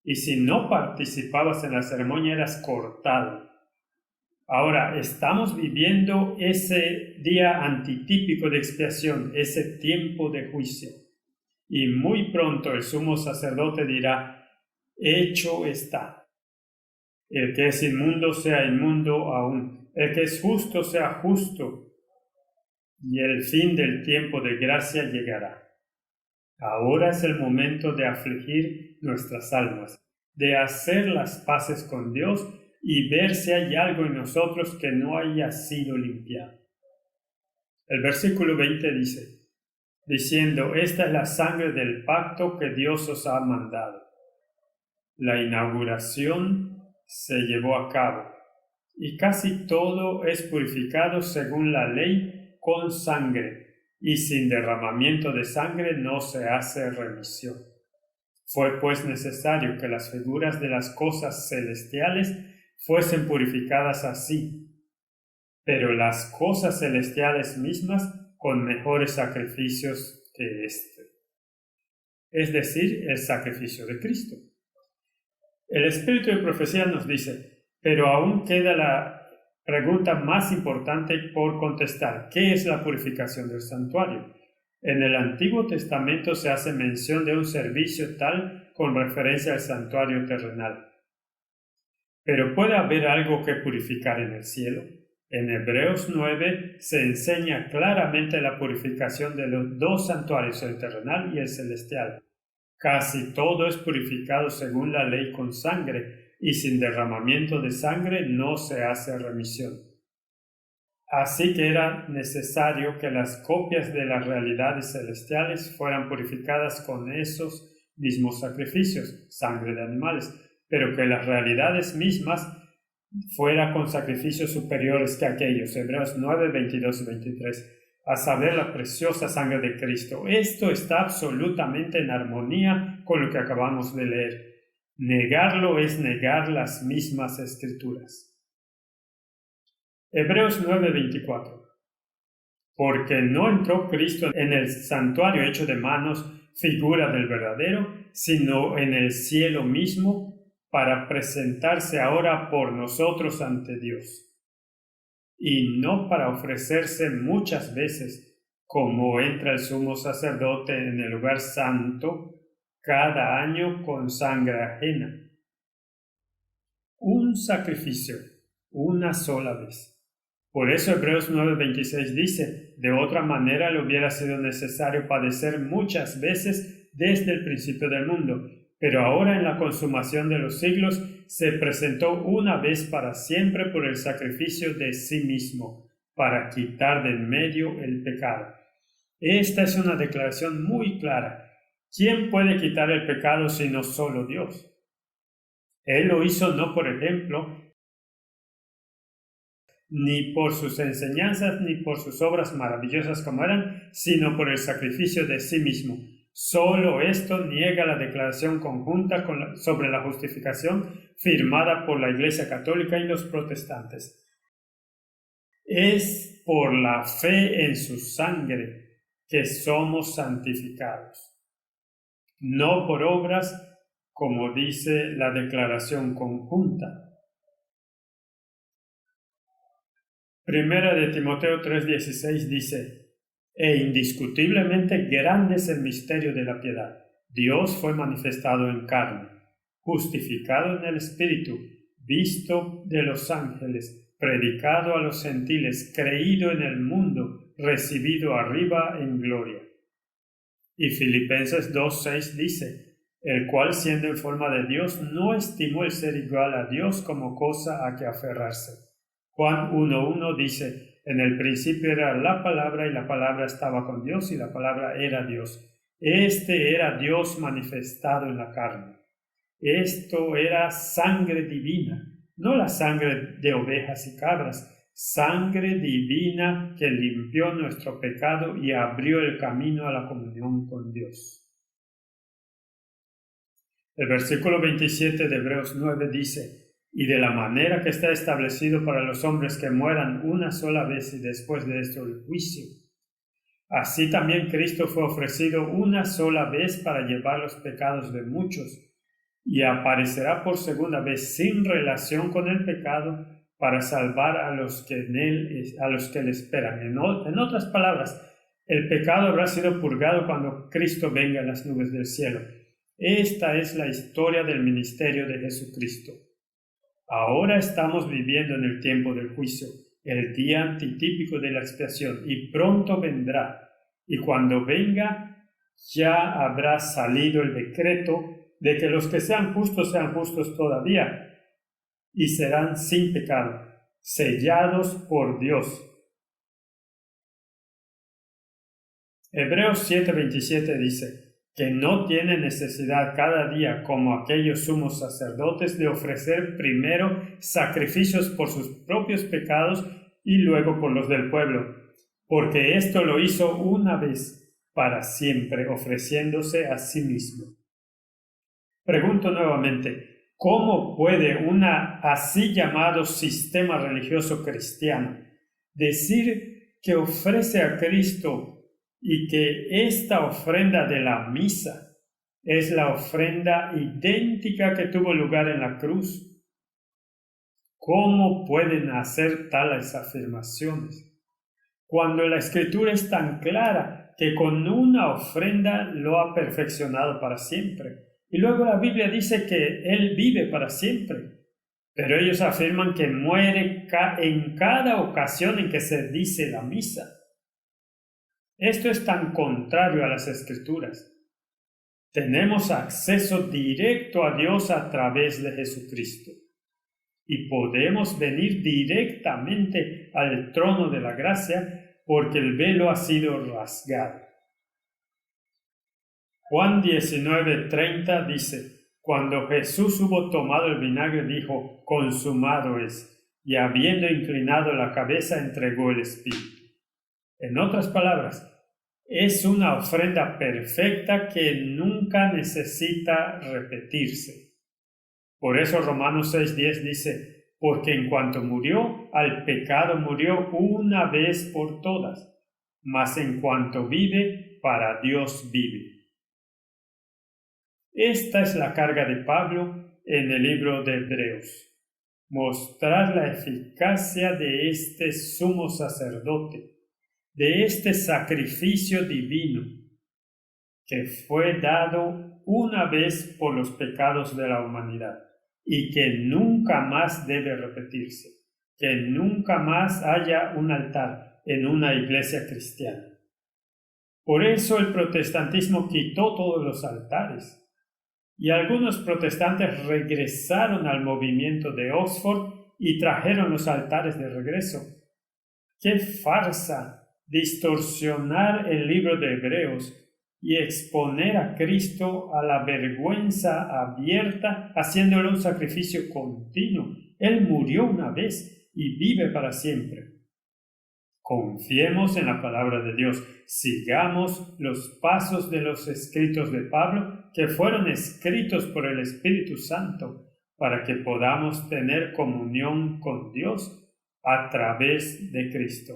Speaker 1: Y si no participabas en la ceremonia eras cortado. Ahora estamos viviendo ese día antitípico de expiación, ese tiempo de juicio. Y muy pronto el sumo sacerdote dirá: hecho está. El que es inmundo sea inmundo aún. El que es justo sea justo. Y el fin del tiempo de gracia llegará. Ahora es el momento de afligir nuestras almas, de hacer las paces con Dios y ver si hay algo en nosotros que no haya sido limpiado. El versículo 20 dice, diciendo: esta es la sangre del pacto que Dios os ha mandado. La inauguración se llevó a cabo, y casi todo es purificado según la ley con sangre, y sin derramamiento de sangre no se hace remisión. Fue pues necesario que las figuras de las cosas celestiales fuesen purificadas así, pero las cosas celestiales mismas con mejores sacrificios que éste, es decir, el sacrificio de Cristo. El Espíritu de Profecía nos dice, pero aún queda la pregunta más importante por contestar: ¿qué es la purificación del santuario? En el Antiguo Testamento se hace mención de un servicio tal con referencia al santuario terrenal. Pero ¿puede haber algo que purificar en el cielo? En Hebreos 9 se enseña claramente la purificación de los dos santuarios, el terrenal y el celestial. Casi todo es purificado según la ley con sangre, y sin derramamiento de sangre no se hace remisión. Así que era necesario que las copias de las realidades celestiales fueran purificadas con esos mismos sacrificios, sangre de animales, pero que las realidades mismas fuera con sacrificios superiores que aquellos. Hebreos 9, 22 y 23. A saber, la preciosa sangre de Cristo. Esto está absolutamente en armonía con lo que acabamos de leer. Negarlo es negar las mismas Escrituras. Hebreos 9, 24. Porque no entró Cristo en el santuario hecho de manos, figura del verdadero, sino en el cielo mismo, para presentarse ahora por nosotros ante Dios, y no para ofrecerse muchas veces, como entra el sumo sacerdote en el lugar santo cada año con sangre ajena. Un sacrificio, una sola vez. Por eso Hebreos 9:26 dice: de otra manera le hubiera sido necesario padecer muchas veces desde el principio del mundo, pero ahora en la consumación de los siglos se presentó una vez para siempre por el sacrificio de sí mismo, para quitar de en medio el pecado. Esta es una declaración muy clara. ¿Quién puede quitar el pecado sino solo Dios? Él lo hizo no por ejemplo, ni por sus enseñanzas, ni por sus obras maravillosas como eran, sino por el sacrificio de sí mismo. Solo esto niega la declaración conjunta sobre la justificación firmada por la Iglesia Católica y los protestantes. Es por la fe en su sangre que somos santificados, no por obras, como dice la declaración conjunta. Primera de Timoteo 3:16 dice: e indiscutiblemente grande es el misterio de la piedad. Dios fue manifestado en carne, justificado en el Espíritu, visto de los ángeles, predicado a los gentiles, creído en el mundo, recibido arriba en gloria. Y Filipenses 2:6 dice: el cual siendo en forma de Dios no estimó el ser igual a Dios como cosa a que aferrarse. Juan 1:1 dice: en el principio era la palabra y la palabra estaba con Dios y la palabra era Dios. Este era Dios manifestado en la carne. Esto era sangre divina, no la sangre de ovejas y cabras, sangre divina que limpió nuestro pecado y abrió el camino a la comunión con Dios. El versículo 27 de Hebreos 9 dice: y de la manera que está establecido para los hombres que mueran una sola vez y después de esto el juicio. Así también Cristo fue ofrecido una sola vez para llevar los pecados de muchos, y aparecerá por segunda vez sin relación con el pecado para salvar a los que le esperan. En otras palabras, el pecado habrá sido purgado cuando Cristo venga en las nubes del cielo. Esta es la historia del ministerio de Jesucristo. Ahora estamos viviendo en el tiempo del juicio, el día antitípico de la expiación, y pronto vendrá. Y cuando venga, ya habrá salido el decreto de que los que sean justos todavía, y serán sin pecado, sellados por Dios. Hebreos 7:27 dice: que no tiene necesidad cada día, como aquellos sumos sacerdotes, de ofrecer primero sacrificios por sus propios pecados y luego por los del pueblo, porque esto lo hizo una vez para siempre, ofreciéndose a sí mismo. Pregunto nuevamente, ¿cómo puede un así llamado sistema religioso cristiano decir que ofrece a Cristo y que esta ofrenda de la misa es la ofrenda idéntica que tuvo lugar en la cruz? ¿Cómo pueden hacer tales afirmaciones cuando la Escritura es tan clara que con una ofrenda lo ha perfeccionado para siempre? Y luego la Biblia dice que Él vive para siempre, pero ellos afirman que muere en cada ocasión en que se dice la misa. Esto es tan contrario a las Escrituras. Tenemos acceso directo a Dios a través de Jesucristo y podemos venir directamente al trono de la gracia porque el velo ha sido rasgado. Juan 19:30 dice: cuando Jesús hubo tomado el vinagre, dijo: consumado es, y habiendo inclinado la cabeza, entregó el espíritu. En otras palabras, es una ofrenda perfecta que nunca necesita repetirse. Por eso Romanos 6:10 dice: porque en cuanto murió, al pecado murió una vez por todas, mas en cuanto vive, para Dios vive. Esta es la carga de Pablo en el libro de Hebreos: mostrar la eficacia de este sumo sacerdote, de este sacrificio divino que fue dado una vez por los pecados de la humanidad y que nunca más debe repetirse, que nunca más haya un altar en una iglesia cristiana. Por eso el protestantismo quitó todos los altares y algunos protestantes regresaron al movimiento de Oxford y trajeron los altares de regreso. ¡Qué farsa! Distorsionar el libro de Hebreos y exponer a Cristo a la vergüenza abierta, haciéndole un sacrificio continuo. Él murió una vez y vive para siempre. Confiemos en la palabra de Dios. Sigamos los pasos de los escritos de Pablo, que fueron escritos por el Espíritu Santo, para que podamos tener comunión con Dios a través de Cristo.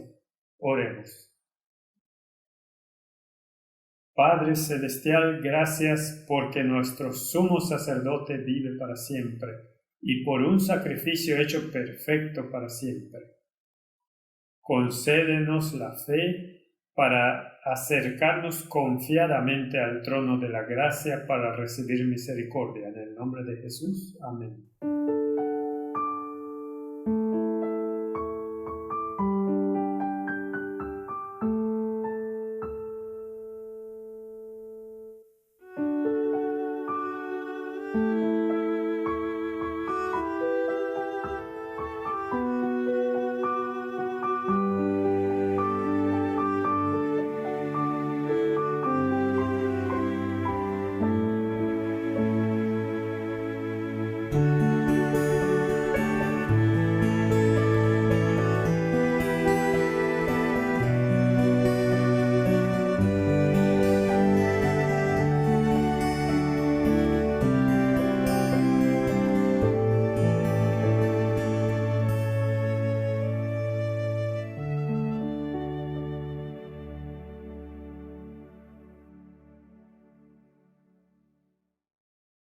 Speaker 1: Oremos. Padre Celestial, gracias porque nuestro sumo sacerdote vive para siempre y por un sacrificio hecho perfecto para siempre. Concédenos la fe para acercarnos confiadamente al trono de la gracia para recibir misericordia. En el nombre de Jesús. Amén.